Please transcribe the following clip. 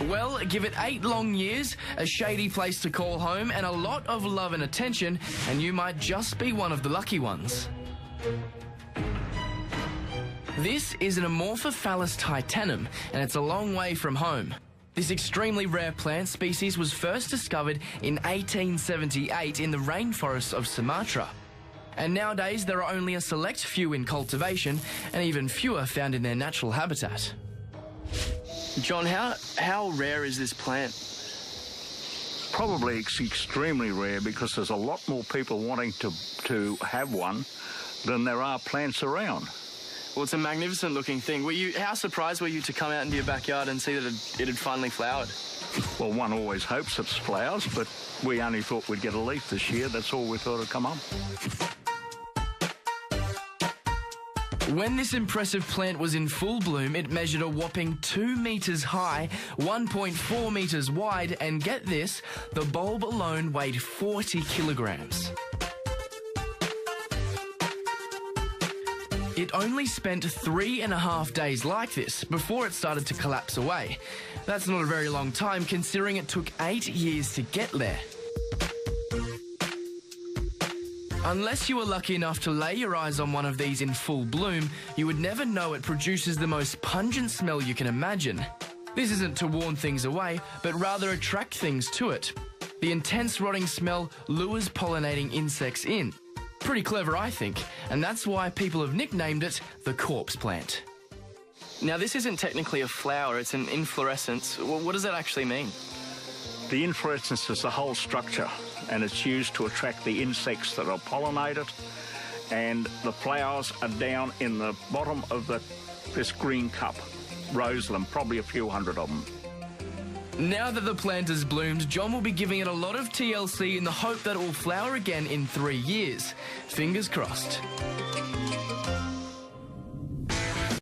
Well, give it 8 long years, a shady place to call home, and a lot of love and attention, and you might just be one of the lucky ones. This is an Amorphophallus titanum, and it's a long way from home. This extremely rare plant species was first discovered in 1878 in the rainforests of Sumatra. And nowadays there are only a select few in cultivation, and even fewer found in their natural habitat. John, how rare is this plant? Probably it's extremely rare because there's a lot more people wanting to have one than there are plants around. Well, it's a magnificent looking thing. How surprised were you to come out into your backyard and see that it had finally flowered? Well, one always hopes it's flowers, but we only thought we'd get a leaf this year. That's all we thought would come up. When this impressive plant was in full bloom, it measured a whopping 2 meters high, 1.4 meters wide, and get this, the bulb alone weighed 40 kilograms. It only spent 3.5 days like this before it started to collapse away. That's not a very long time, considering it took 8 years to get there. Unless you were lucky enough to lay your eyes on one of these in full bloom, you would never know it produces the most pungent smell you can imagine. This isn't to warn things away, but rather attract things to it. The intense rotting smell lures pollinating insects in. Pretty clever, I think, and that's why people have nicknamed it the corpse plant. Now, this isn't technically a flower, it's an inflorescence. Well, what does that actually mean? The inflorescence is the whole structure, and it's used to attract the insects that will pollinate it, and the flowers are down in the bottom of this green cup, rows of them, probably a few hundred of them. Now that the plant has bloomed, John will be giving it a lot of TLC in the hope that it will flower again in 3 years. Fingers crossed.